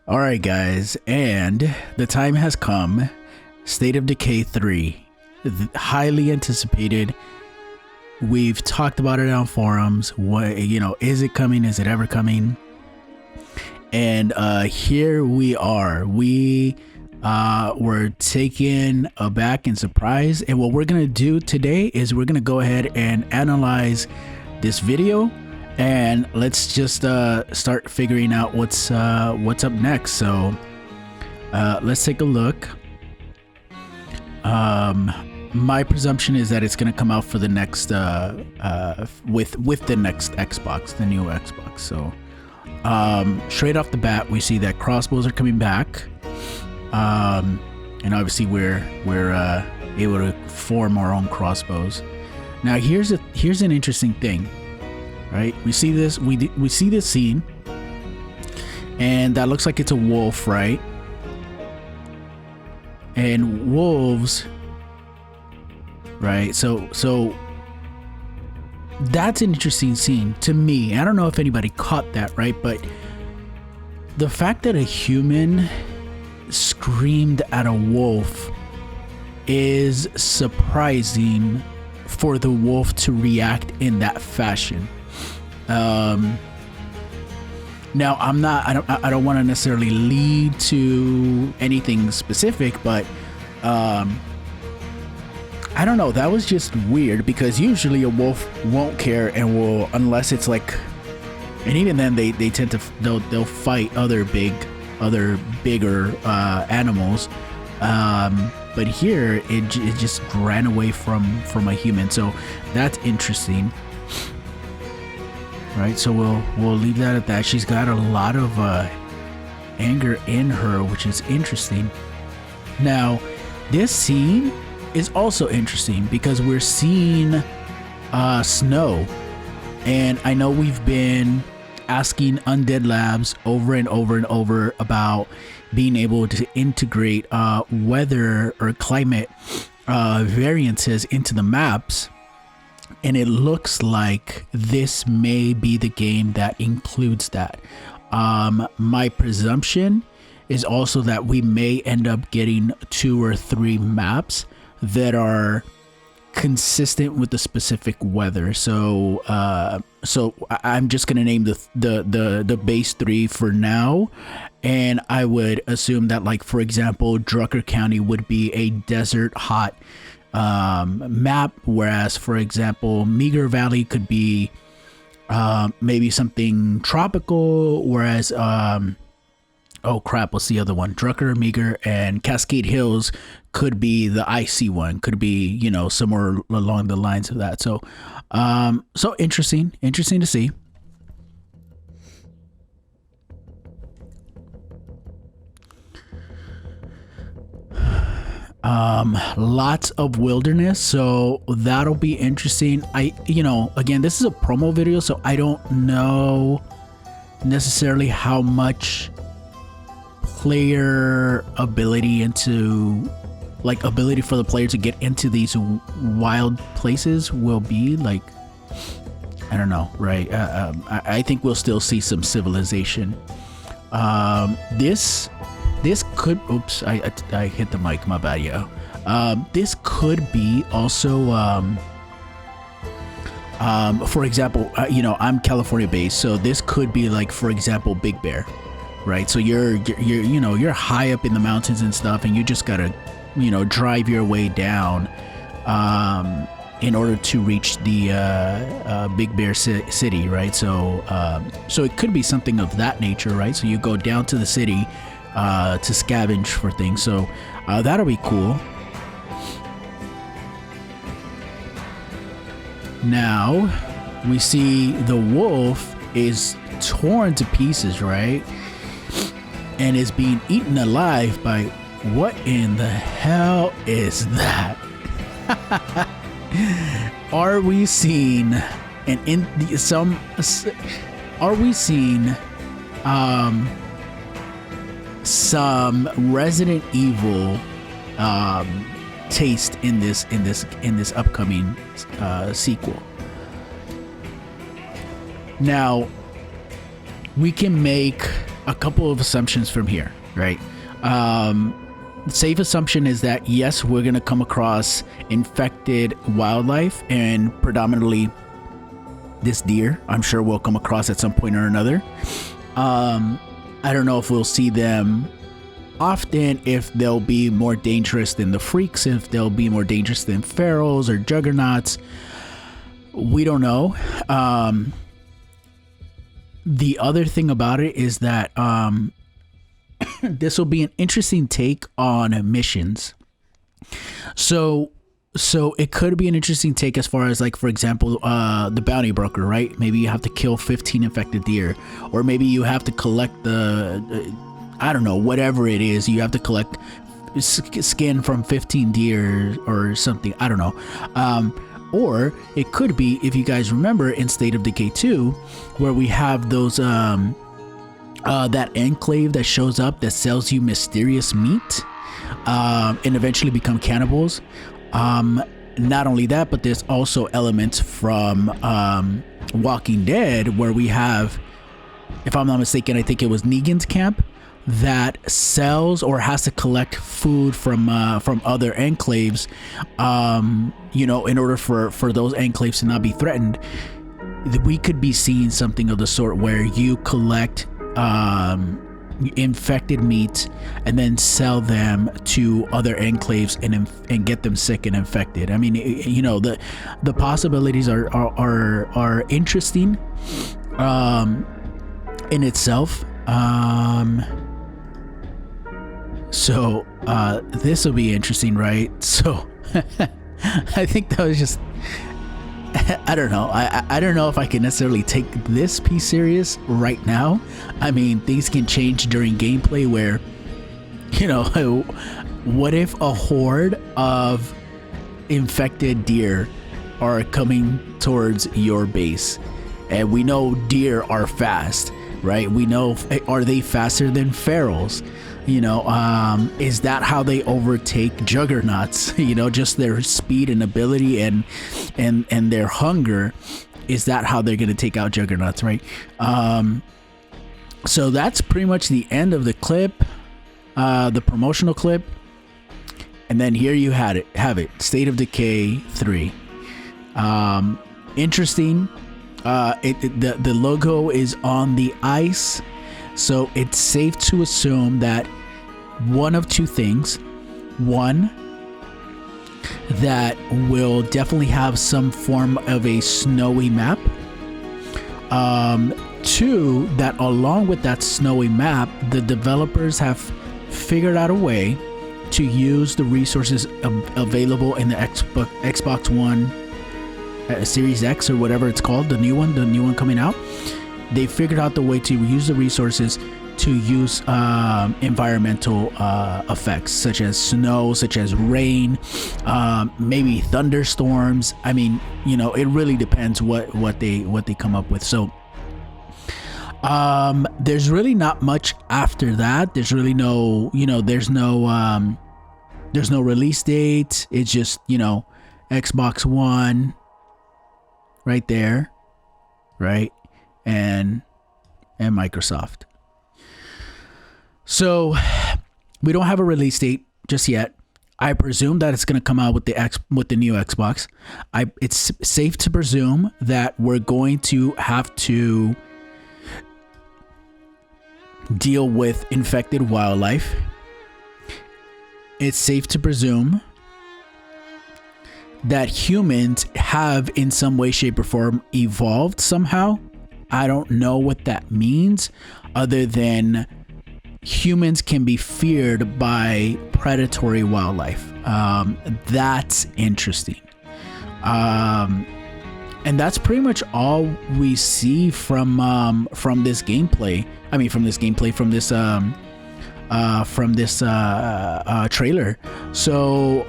All right, guys, and the time has come. State of Decay 3, highly anticipated. We've talked about it on forums. What, is it coming? Is it ever coming? And here we are. We were taken aback and surprised. And what we're gonna do today is we're gonna go ahead and analyze this video. And let's just start figuring out what's up next. So let's take a look. My presumption is that it's gonna come out for the next with the next Xbox, the new Xbox. So straight off the bat, we see that crossbows are coming back, and obviously we're able to form our own crossbows. Now here's an interesting thing. Right, we see this. We see this scene, and that looks like it's a wolf, right? And wolves, right? So that's an interesting scene to me. I don't know if anybody caught that, right? But the fact that a human screamed at a wolf is surprising for the wolf to react in that fashion. Now I don't want to necessarily lead to anything specific, but I don't know, that was just weird, because usually a wolf won't care and will, unless it's like, and even then they tend to they'll fight other bigger animals, but here it just ran away from a human. So that's interesting. Right, so we'll leave that at that. She's got a lot of anger in her, which is interesting. Now, this scene is also interesting because we're seeing snow, and I know we've been asking Undead Labs over and over and over about being able to integrate weather or climate variances into the maps. And it looks like this may be the game that includes that. My presumption is also that we may end up getting 2 or 3 maps that are consistent with the specific weather. So I'm just gonna name the base 3 for now, and I would assume that, like, for example, Drucker County would be a desert hot map, whereas, for example, Meager Valley could be maybe something tropical, whereas oh crap, what's the other one? Drucker, Meager, and Cascade Hills could be the icy one, could be, somewhere along the lines of that. So so interesting to see. Lots of wilderness, so that'll be interesting. Again, this is a promo video, so I don't know necessarily how much player ability for the player to get into these wild places will be like. I don't know, right? I think we'll still see some civilization. This could, oops, I hit the mic, my bad, yo. This could be also, for example, I'm California based, so this could be like, for example, Big Bear, right? So you're high up in the mountains and stuff, and you just gotta, drive your way down, in order to reach the Big Bear city, right? So it could be something of that nature, right? So you go down to the city to scavenge for things, so that'll be cool. Now we see the wolf is torn to pieces, right, and is being eaten alive by, what in the hell is that? Are we seeing some Resident Evil taste in this upcoming sequel? Now we can make a couple of assumptions from here, right? Safe assumption is that yes, we're gonna come across infected wildlife, and predominantly this deer. I'm sure we'll come across at some point or another. I don't know if we'll see them often, if they'll be more dangerous than the freaks, if they'll be more dangerous than pharaohs or juggernauts. We don't know. The other thing about it is that this will be an interesting take on missions. So it could be an interesting take as far as, like, for example, the bounty broker, right? Maybe you have to kill 15 infected deer, or maybe you have to collect I don't know, whatever it is. You have to collect skin from 15 deer or something. I don't know. Or it could be, if you guys remember in State of Decay 2, where we have those that enclave that shows up that sells you mysterious meat, and eventually become cannibals. Not only that, but there's also elements from Walking Dead, where we have, if I'm not mistaken, I think it was Negan's camp, that sells or has to collect food from other enclaves, you know, in order for those enclaves to not be threatened. We could be seeing something of the sort where you collect infected meat and then sell them to other enclaves and get them sick and infected. I mean, you know, the possibilities are interesting in itself. So this will be interesting, right? So I think that was just, I don't know. I don't know if I can necessarily take this piece serious right now. I mean, things can change during gameplay where, you know, what if a horde of infected deer are coming towards your base? And we know deer are fast, right? We know, are they faster than pharaohs? You know, is that how they overtake juggernauts? You know, just their speed and ability and their hunger. Is that how they're going to take out juggernauts, right? So that's pretty much the end of the clip, the promotional clip. And then here you have it, State of Decay 3. Interesting. The logo is on the ice. So it's safe to assume that one of two things. One, that will definitely have some form of a snowy map. Two, that along with that snowy map, the developers have figured out a way to use the resources available in the Xbox One Series X, or whatever it's called, the new one coming out. They figured out the way to use the resources to use environmental effects, such as snow, such as rain, maybe thunderstorms. I mean, you know, it really depends what they come up with. So there's really not much after that. There's really no, you know, there's no release date. It's just, you know, Xbox One right there, right? And Microsoft. So we don't have a release date just yet. I presume that it's going to come out with the new Xbox. It's safe to presume that we're going to have to deal with infected wildlife. It's safe to presume that humans have in some way, shape, or form evolved somehow. I don't know what that means, other than humans can be feared by predatory wildlife. That's interesting. And that's pretty much all we see from this gameplay. I mean, from this trailer. So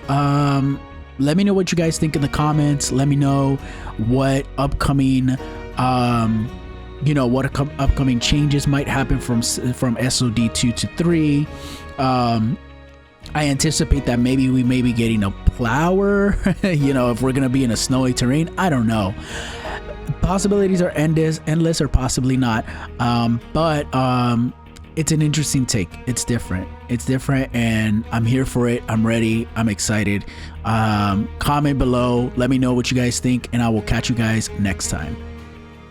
let me know what you guys think in the comments. Let me know what upcoming upcoming changes might happen from SoD2 to 3. I anticipate that maybe we may be getting a plower, you know, if we're gonna be in a snowy terrain. I don't know. Possibilities are endless, or possibly not. But it's an interesting take. It's different. It's different, and I'm here for it. I'm ready. I'm excited. Comment below. Let me know what you guys think, and I will catch you guys next time.